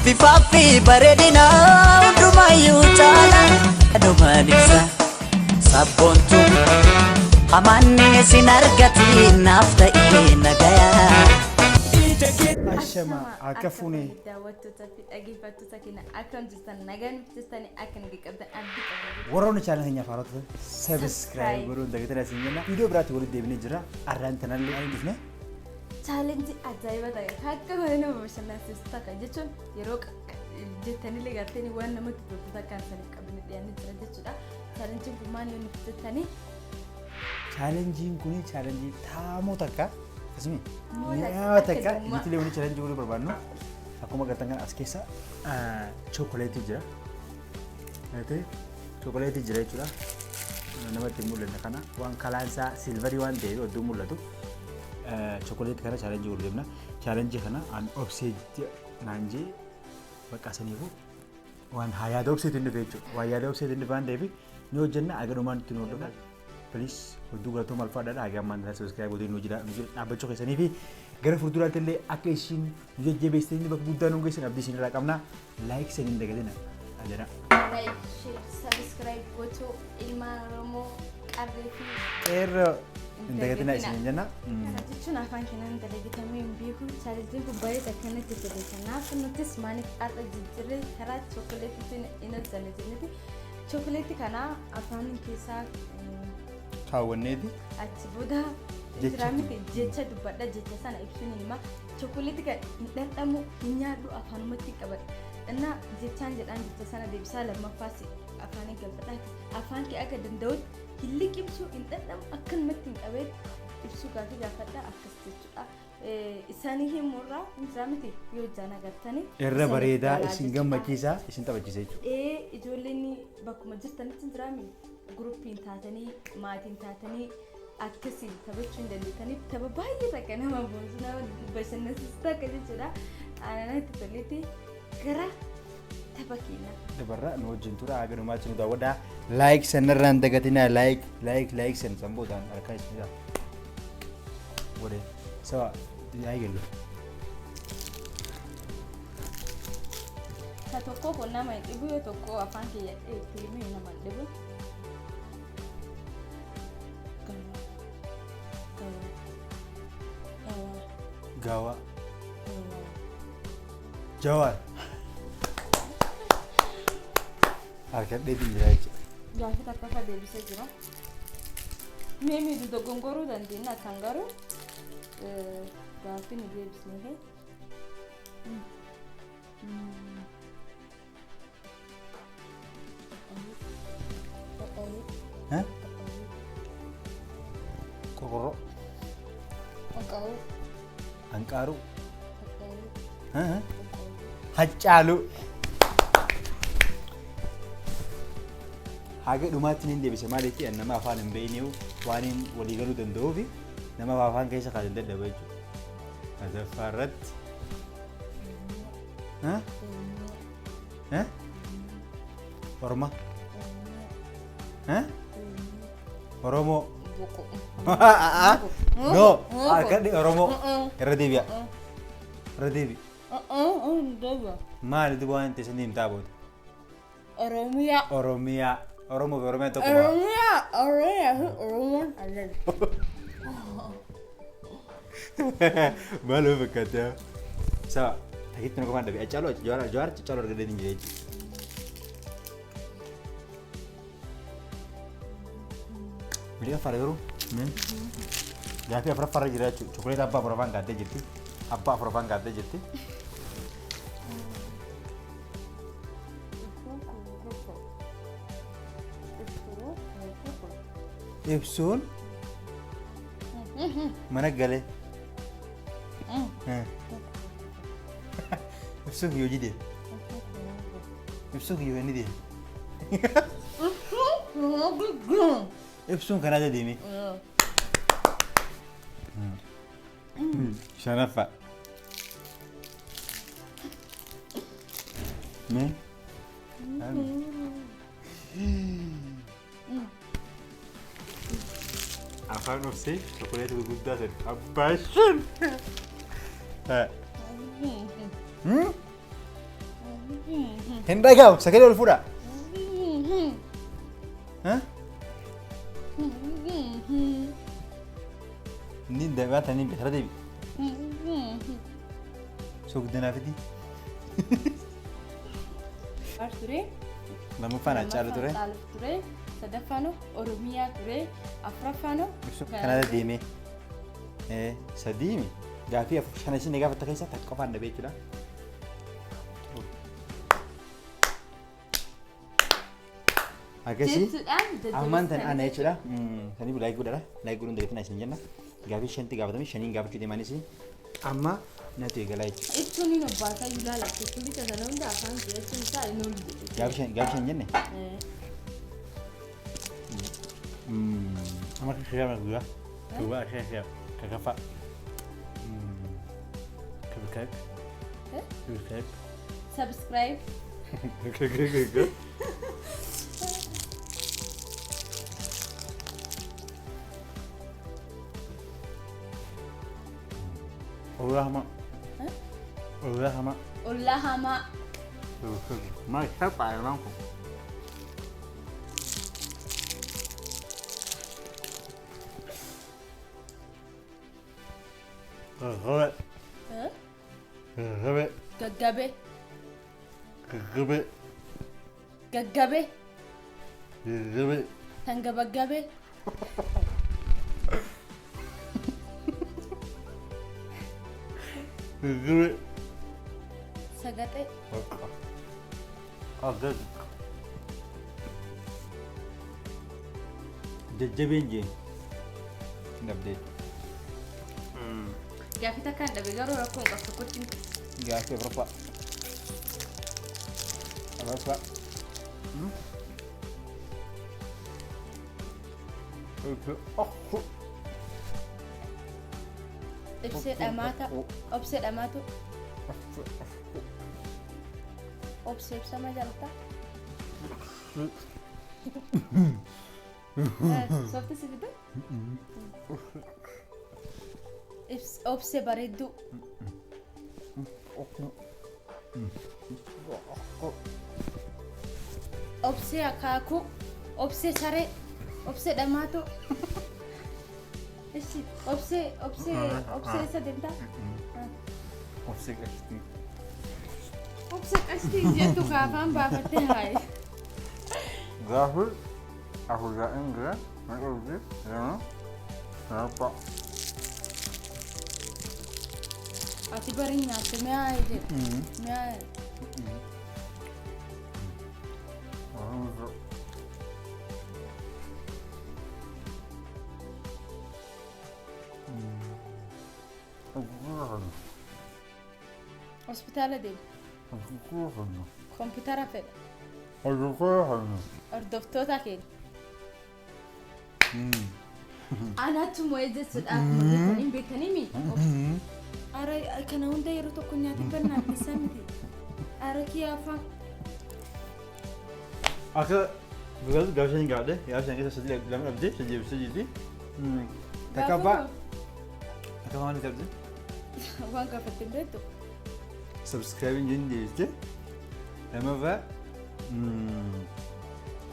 Bifafi bareedina hundumayyuu caala dhumaan ibsa sabboontu amanne sin argati naaf ta'e nagayaa. Ashama akka fuune daawwattoota fi dhaggeeffattoota keenya akkam jirtan nagaan jirtanii akka nagaa qabdan abdii qabna. warroonni channel keenya faarota subscribe godhuun dagataa isin jenna. Viidiyoo biraatti walitti deebinee jira. Arraan tanallee ani dhufne challengee ajaa'ibaa ta'e akka malee nama bashannansiisu takka jechuun yeroo jettanii gartanii waan namatti tolu takka saniif qabne dhiyaanii jira jechuudha. Challengeen kun maal yoo nuti jettanii challengeen kun challengee taamoo takka asmi yaa takka nuti leewwan challengee godhuu barbaadnu akkuma gartan kan as keessa chocolate jira. Chocolate jira jechuudha. Namatti mul'ata kana waan kalaansaa silverii waan ta'eef odduu mul'atu. Chocolate kana challenge godhu deemna. Challenge kana an obse naanjee bakka saniifu waan yaada obse inni jechuudha. Waan yaada obse inni baan deebi ni hojjenna agadumaan itti noodudha. Please odduu galatoo maal fa'aadha agamaan kana subscribe godhuu nu jira dhaabbachuu keessanii fi gara fuulduraatti illee akka isin nu jajjabeessitanii bakka guddaa nu geessan abdii isin irraa qabna. Like saniin dagatina ajara. like, share, subscribe gochuu ilmaan Oromoo qarree fi Eeroo dagatina isin jenna. kana jechuun afaan keenyaan dalagitamee hin beeku. Challengeen kun baay'ee akkanatti jedhe kanaaf nutis maaliif har'a jijjiirree karaa chookoleetiitiin hin hojjanne jenneeti. Chookoleetii kana afaan keessaa Kaawwanneeti. achi booda jiraamiti jecha dubbadha jecha sana ibsuun hima. Chookoleetii kan hin dhandhamu hin nyaadhu afaanumatti qabadha. Innaa jechaan jedhaan jecha sana deebisaa lammaffaas afaanii galfadhaati. Afaan kee akka danda'utti hin liqimsuu hin dhandhamu akkanumatti hin qabeet ibsuu gaafii gaafadha akkas jechuudha. Isaanii himurraa jiraamiti yoo jaan agartanii. Irra bareedaa isin gammachiisaa isin taphachiisa jechuudha. Ijoolleen bakkuma jirtanitti jiraami guruppiin taatanii maatiin taatanii akkasii taphachuu hin dandeettaniif tapha baay'ee takka nama boonsu nama bashannansiisu takka jechuudha. Aananatti toleetti gara tapha keenya. Dabarra nu wajjin tura agadumaatti nu daawwadhaa. Like sanarraan dagatinaa like san samboodhaan harkaa isinidha. Godhe sawa yaa gallu. Ka tokko kun nama hin dhibu yoo tokko afaan kiyya itti himee nama hin dhibu. Gawa. Jawar. Harka dheedhiin jira jechuudha. Gaafii takka fa deebisee jira. Mee miidhu doggongoruu dandeenya kan garuu gaafii nu deebisnee Kokoro. Angkaru. Angkaru. Haccaalu. Haga dhumaatti hin deebise maaliif nama afaan hin beekneewu waan walii galuu danda'uu fi nama afaan keessa kan hin dadhabu jechuudha. Azaffaarratti. Orma. Oromoo. No, akan di Oromoo. Irra deebi'a. Irra deebi. Maal itu waan itti saniin taaboota? Oromiyaa. Oromiyaa. Oromoo fi Oromiyaa tokko Oromoon alal. Maal fakkaata? Sawa, takitti nu komaan dhabe. Acaaloo Jawaar Cicaaloo arga deetiin jira jechuudha. Beli apa lagi, men? Gaafii afuraffaarra jira jechuudha. Chokoleeta abbaa afuraffaan gaaddee jirti. Abbaa afuraffaan gaaddee jirti. Ibsuun mana galee. Ibsuun kiyyoo jidee. Ibsuun kiyyoo inni deeme. Ibsuun kanaa deeme. Shanaffaa. Me? Afaan obsee chokoleeta gurguddaa san abbaashin. Hindi kau, sagalee ol fuudha. Ni dabaata ni bitara deebi. So guddinaa fidi. Ture. Lammaffaan Haacaaluu ture. Ture. Sadaffaan Oromiyaa ture. Afuraffaan Kanada deemee. Sadiimi. Gaafii afur shan isin gaafatta keessa takka qofaan dhabee jechuudha. Akkasii ammaan tan ana jechuudha. Sanii laayik godhadha. Laayik godhuun dagatina isin jenna. Gaafii shanti gaafatame shaniin gaafachuu deemanis amma natu eegalaa jechuudha. Ittuun hin obbaasaa ilaala. Ittuun bisa sana hunda afaan jechuun isaa hin oolu. Gaafii shan jenne. Amma kashiyama guyyaa. Tuqa kashiyama kakafa. Subscribe. Subscribe. Subscribe. Ulama. Ulama. Ulama. Mai siapa yang aku? Gabe. Gabe. Gaggabe. Gabe. Gaggabe. Gabe. Tanggabaggabe. Gabe. Sagate. Agak. Jajjabeen jee. Nabdee. Gaafii takkaan dhabe garuu rakkoon qabdu kotti. Gaafii berapa? Berapa? Oh. Ibsee dhamaata. Obsee dhamaatu. Obsee ibsama jalta. Softi si fidu? Obsee bareedduu. Obsee akaakuu. Obsee saree. Obsee dhamaatu. Obsee isa deemtaa? Obsee qashtii. Obsee qashtii jettu kaafaan baafattee haayi. Gaafii afurraa ingira maqaa hojii jedhama saraphaa. Ati bari nyaatte mi'aayi jedhe. Mi'aayi. Hospitaala deemu. Kompiitara fedha. Hordoftoota keenya. Anaatu moo'ee jechuudha. Beekanii beekanii miti. Ara kana hunda yeroo tokko nyaati bannaan isaa miti. Ara kiyyaafaa. Akka gaafii shanii gaafadhe gaafii shanii keessa sadii lama dhabdee sadii takka abbaa. Akka maal dhabdee? Waan gaafatte beektu. Subscribe jenni deebiste lammaffaa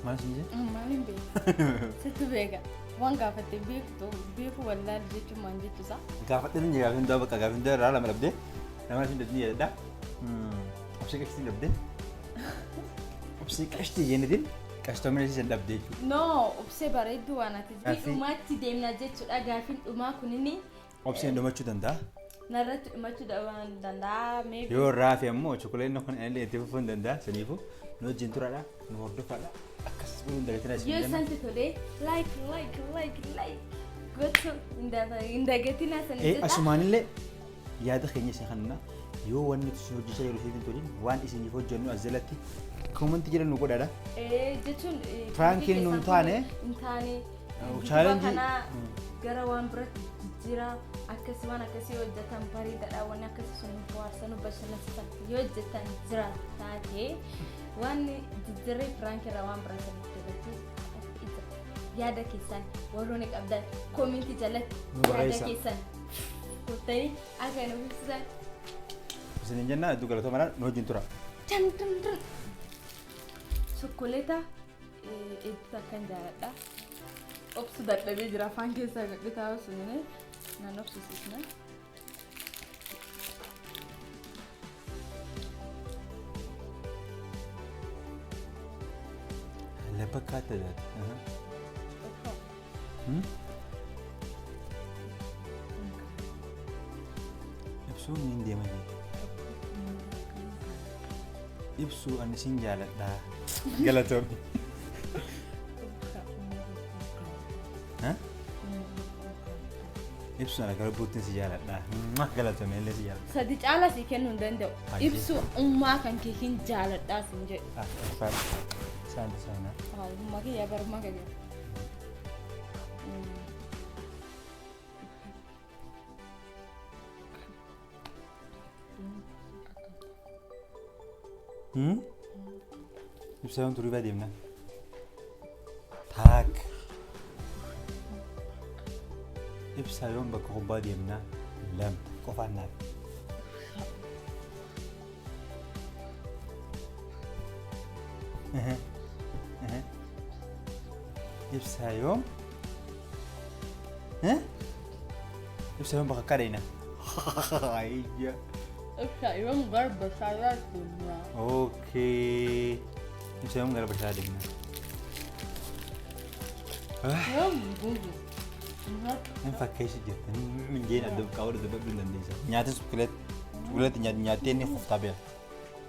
maal isin jee? Maaliin beeku? Sitti beeka. Waan gaafatte beeku wallaal jechuun maal jechuusaa? Gaafadhe ni gaafii hundaa bakka gaafii hundaa irraa lama dhabdee lama isin dhabdee jedhadha. Obsee qashtii dhabdee. Obsee qashtii jennitiin qashtoomina isin dhabdee jechuudha. No, obsee bareedduu waan ati dhumaatti deemna jechuudha. Gaafiin dhumaa kunini. Obseen dhumachuu danda'a. Narratti dhumachuu danda'a. Yoo raafi ammoo chokoleetni kun illee itti fufuu danda'a. Saniifuu nu wajjin turaadha. Nu hordofaadha. Akkas godhuun dagatina isin jenna. Yoo santi tolee like gochuu hin dagatina saniif. Asumaanillee yaada keenya isin kanna yoo wanni isin hojjechaa jiru isin toliin waan isiniif hojjennu as jalatti koomantii jedhan nu godhaadha. Jechuun Piraankiin nu hin taane. Challengee gara waan biratti jira akkasii waan akkasii hojjetan bareedaadha waan akkasii sun bohaarsan bashannansiisan yoo hojjetan jira taatee waan jijjiirree piraankiirra waan biratan yaada keessan warroonni qabdan koomentii jalatti yaada keessan kuttanii akka nu ibsitan. Isin jenna iddoo galatoomaadhaan nu wajjin tura. Chokoleta eebbisaa kan jaaladha. Obsu dadhabee jira afaan keessaa gadhitaa sunii nan obsisiisna. Bakkaata daati. Ibsuun niin deema jee. Ibsuu ani sin jaaladha. Galatoomii. Ibsuun ana gara buutiin si jaaladha. Galatoomii illee si jaaladha. Sadi caalaa si kennuu hin danda'u. Ibsuu ummaa kan kee hin jaaladhaa sin jedhu. Sana. Ummaa kiyyaa barummaa kee. Ibsaan turii baa deemna. Taak. Ibsaa yoon bakka kubbaa deemna. Lam qofaan naaf. Ibsaa yoom? Ibsaa yoom bakka kadhayna. Ayya. Ibsaa yoom garba saalaa deemna. Okay. Ibsaa yoom garba saalaa deemna. Yoom guutuu. Kan fakkeessi jirtan minjeen adda qaawwa dabaluu dandeessa. Nyaata sukuleetti nyaattee inni qoftaa beela.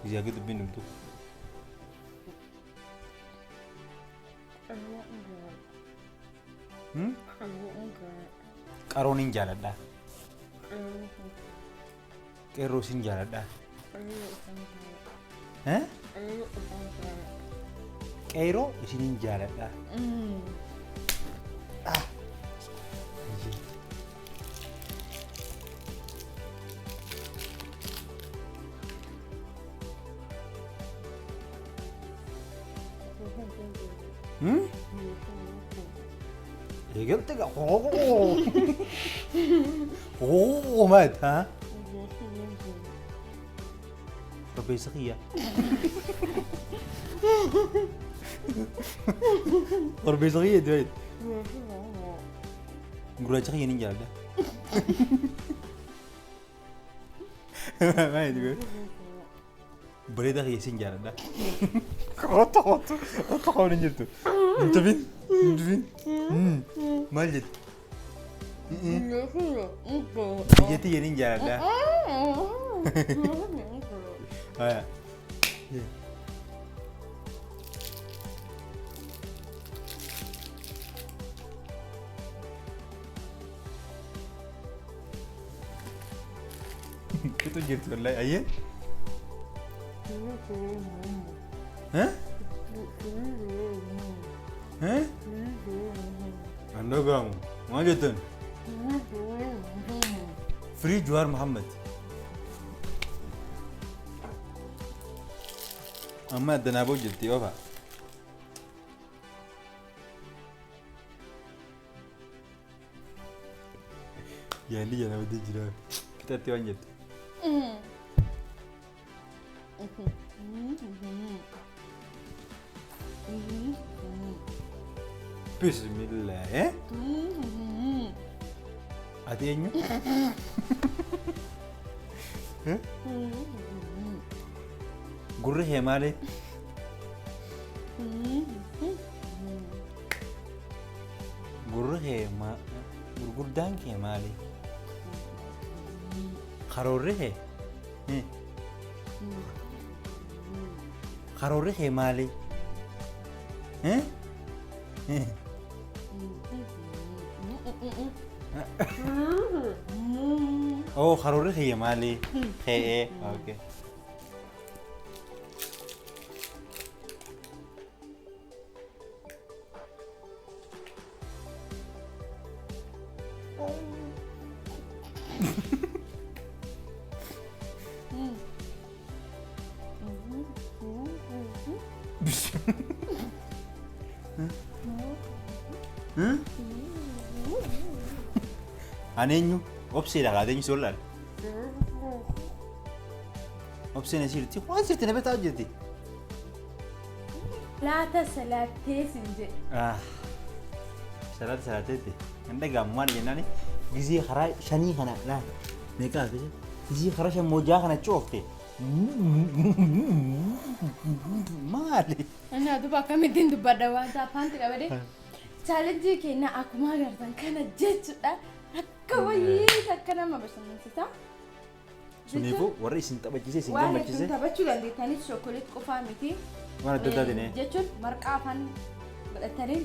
Gizyaa gadi dubbiin dhumtu. Qaroon hin jaaladha. Qeerroo sin jaaladha. Qeerroo isin hin jaaladha. Eegaltee gaa maat haa? Korbeessa kiyya. Korbeessa kiyya itti gurraacha kiyya ni jaalladha. Maal bareedaa kiyya sin jaalladha. Otto qabuun hin jirtu. Hin tufin. Maal jettu? Biyyatti yeniin jaaladha. Haya. Itu jirtu wallahi ayye. Anda kamu, mau jatuh? Free Juar Muhammad. Amma ada nabo jati apa? Jadi jangan nabo dijira. Kita tiwan jati. Bismillah, Adanya? Gurre hemale? Gurre hema, gurgurdaan hemale? Karorre he? Karorre hemale? Oh, karorre hemale? He, okay. Anenyu, obse dah ada yang solar. Obse nasi roti, wah sih tidak betul jadi. salaata salaatee sinje. Salaatee anda gammaan jennaan gizii karaa shanii kana dha meeqa fi gizii karaa shan moojaa kana coofte maali? Ana duba akkamitti dubbadha wanta afaanti qabade challenge keenya akkuma agartan kana jechuudha akka wayii akka nama bashannansiisa. Suniifuu warri isin taphachiise isin waan gammachiise isin taphachuu dandeettaniif shokkoleet qofaa miti waan adda addaa dine jechuun marqaa afaan godhatanii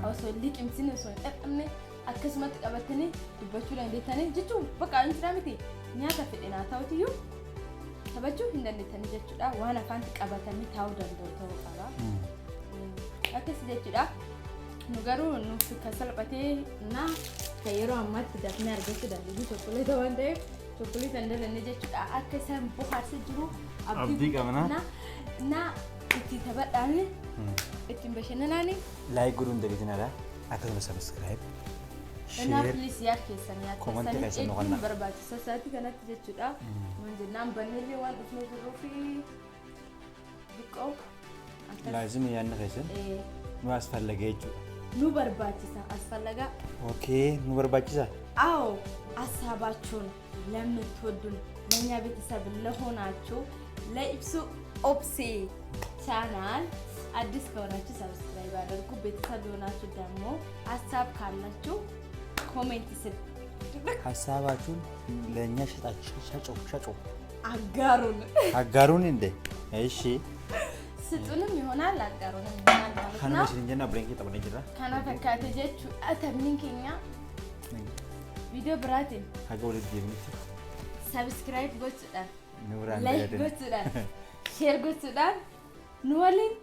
osoo liqimsine osoo hin dhadhamne akkasumatti qabatanii dubbachuu dandeettanii jechuun bakka intiraa miti nyaata fedhinaa ta'utiyyuu taphachuu hin dandeettanii jechuudha waan afaanti qabatanii taa'uu danda'u ta'uu qaba. Akkasii jechuudha nu garuu nuuf kan salphatee na kan yeroo ammaatti dafnee argachuu dandeenyu shokkoleeta waan ta'eef chocolate and then jechuudha akka isaan bohaarsa jiru abdii qabna na itti taphadhaani ittiin bashannanaani like godhuun dagatinadha akkasuma subscribe share please yaad keessan comment keessan nu qonna barbaachisa saati kanatti jechuudha mun jennaan banneellee waan dhufnee jirruu fi biqoo laazim yaanna keessan nu asfallagee jechuudha nu barbaachisa asfallaga okay nu barbaachisa አዎ አሳባችሁን ለምትወዱን ለኛ ቤተሰብ ለሆናችሁ ለኢብሱ ኦብሴ ቻናል አዲስ ከሆናችሁ ሰብስክራይብ አድርጉ ቤተሰብ ሆናችሁ ደግሞ ሐሳብ ካላችሁ ኮሜንት ስጥ ሐሳባችሁን ለኛ ሸጮ አጋሩን እንደ እሺ ስጡንም ይሆናል አጋሩንም ይሆናል ማለት ነው ካና መስልኝና ብሬንኪ ተበነ ጅራ ካና ፈካተ ጀቹ አተምንከኛ video beratin haga wala diemni subscribe gochuudhaan nuuraan like gochuudhaan share gochuudhaan nu waliin